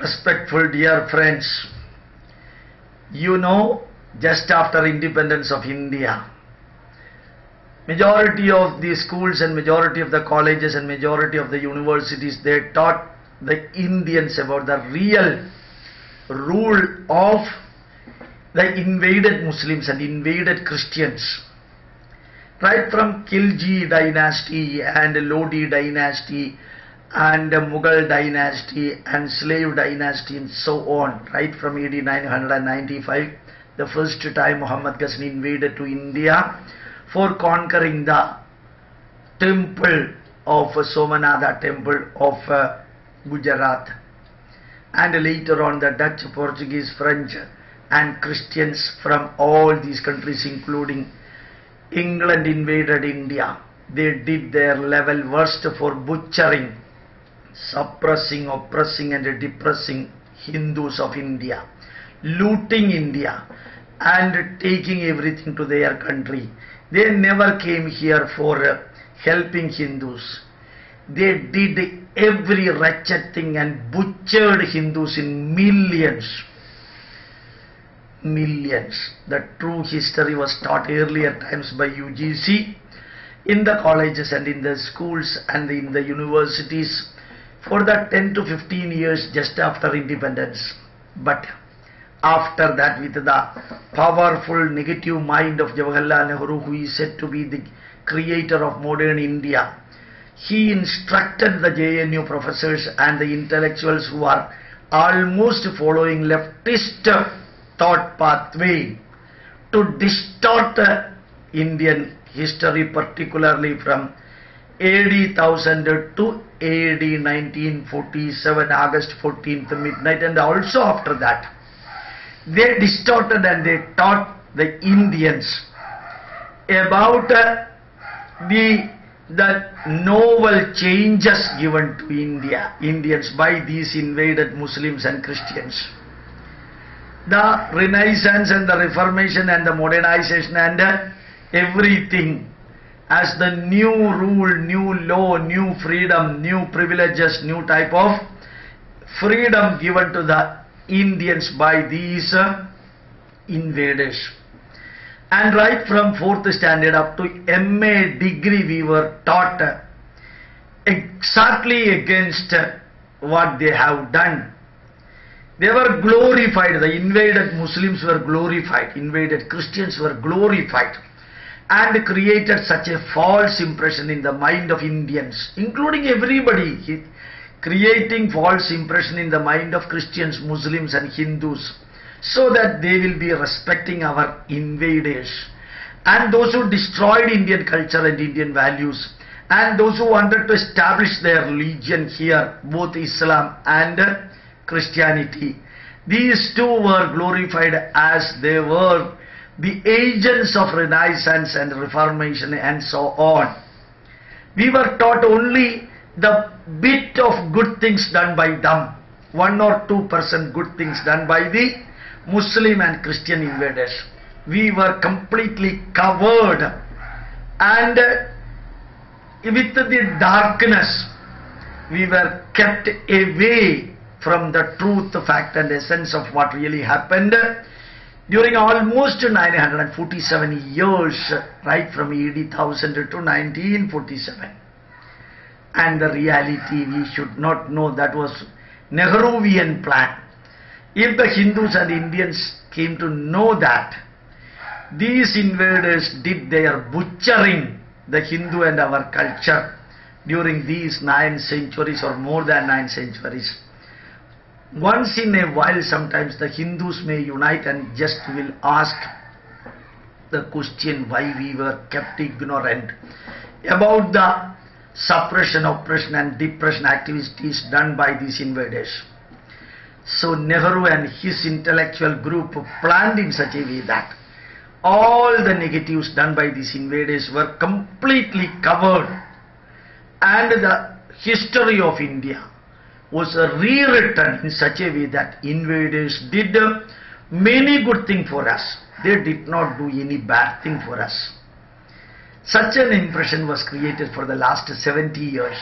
Respectful dear friends, you know, just after independence of India, majority of the schools and majority of the colleges and majority of the universities, they taught the Indians about the real rule of the invaded Muslims and invaded Christians. Right from Khilji dynasty and Lodi dynasty and Mughal dynasty and slave dynasty and so on, right from AD 995, the first time Muhammad Ghazni invaded to India for conquering the temple of Somanatha temple of Gujarat, and later on the Dutch, Portuguese, French and Christians from all these countries including England invaded India. They did their level worst for butchering, suppressing, oppressing and depressing Hindus of India, looting India and taking everything to their country. They never came here for helping Hindus. They did every wretched thing and butchered Hindus in millions. Millions. The true history was taught earlier times by UGC in the colleges and in the schools and in the universities for the 10 to 15 years just after independence. But after that, with the powerful negative mind of Jawaharlal Nehru, who is said to be the creator of modern India, he instructed the JNU professors and the intellectuals who are almost following leftist thought pathway to distort Indian history, particularly from AD 1000 to AD 1947, August 14th midnight, and also after that. They distorted and they taught the Indians about the novel changes given to Indians by these invaded Muslims and Christians. The Renaissance and the Reformation and the modernization and everything as the new rule, new law, new freedom, new privileges, new type of freedom given to the Indians by these invaders. And right from 4th standard up to MA degree we were taught exactly against what they have done. They were glorified. The invaded Muslims were glorified. Invaded Christians were glorified and created such a false impression in the mind of Indians, including everybody, creating false impression in the mind of Christians, Muslims and Hindus, so that they will be respecting our invaders and those who destroyed Indian culture and Indian values and those who wanted to establish their religion here, both Islam and Christianity. These two were glorified as they were the agents of Renaissance and Reformation and so on. We were taught only the bit of good things done by them, 1 or 2% good things done by the Muslim and Christian invaders. We were completely covered and with the darkness we were kept away from the truth, fact and essence of what really happened during almost 947 years, right from AD 1000 to 1947. And the reality we should not know, that was Nehruvian plan. If the Hindus and Indians came to know that these invaders did their butchering the Hindu and our culture during these 9 centuries or more than 9 centuries, once in a while sometimes the Hindus may unite and just will ask the question why we were kept ignorant about the suppression, oppression and depression activities done by these invaders. So Nehru and his intellectual group planned in such a way that all the negatives done by these invaders were completely covered and the history of India was rewritten in such a way that invaders did many good things for us. They did not do any bad thing for us. Such an impression was created for the last 70 years.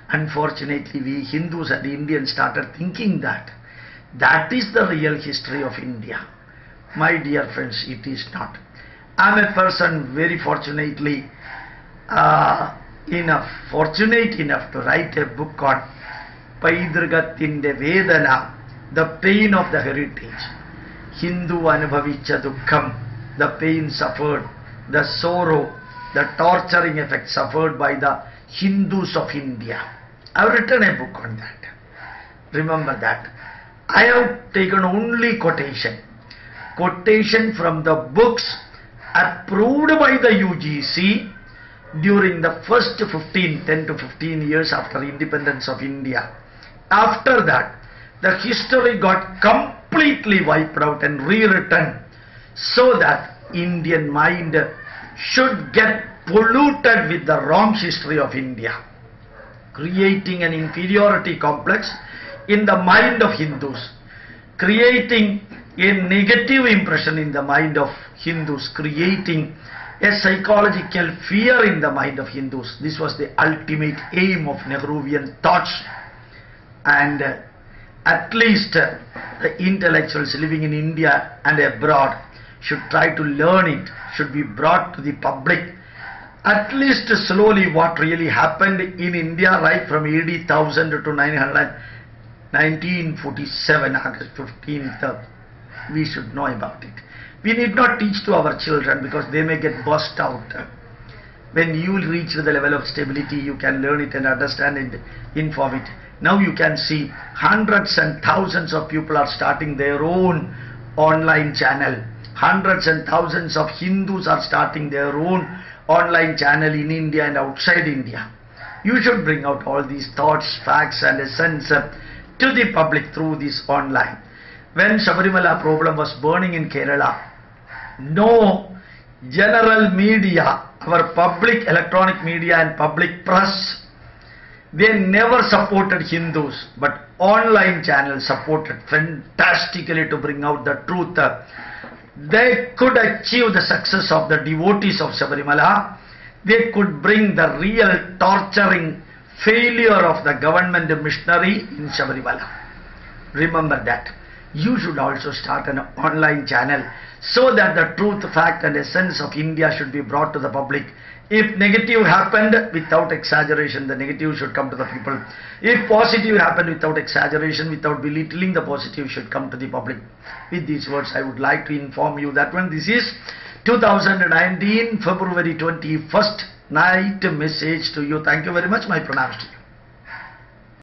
Unfortunately, we Hindus and Indians started thinking that That is the real history of India. My dear friends, it is not. I am a person very fortunate enough to write a book on Paidrugathinte Vedana, the pain of the heritage. Hindu Anubhavicha Dukkham, the pain suffered, the sorrow, the torturing effect suffered by the Hindus of India. I have written a book on that. Remember that. I have taken only quotation from the books approved by the UGC during the first 10 to 15 years after independence of India. After that, the history got completely wiped out and rewritten so that Indian mind should get polluted with the wrong history of India, creating an inferiority complex in the mind of Hindus, creating a negative impression in the mind of Hindus, creating a psychological fear in the mind of Hindus. This was the ultimate aim of Nehruvian thoughts. And at least the intellectuals living in India and abroad should try to learn it, should be brought to the public. At least slowly what really happened in India right from AD 1000 to 1947, August 15th, we should know about it. We need not teach to our children because they may get burst out. When you reach the level of stability, you can learn it and understand it, inform it. Now you can see hundreds and thousands of people are starting their own online channel. Hundreds and thousands of Hindus are starting their own online channel in India and outside India. You should bring out all these thoughts, facts and essence to the public through this online. When Sabarimala problem was burning in Kerala, no general media, our public electronic media and public press, they never supported Hindus, but online channels supported fantastically to bring out the truth. They could achieve the success of the devotees of Sabarimala. They could bring the real torturing failure of the government missionary in Sabarimala. Remember that. You should also start an online channel so that the truth, fact and essence of India should be brought to the public. If negative happened, without exaggeration, the negative should come to the people. If positive happened, without exaggeration, without belittling, the positive should come to the public. With these words, I would like to inform you that when this is 2019, February 21st night message to you. Thank you very much. My pranams to you.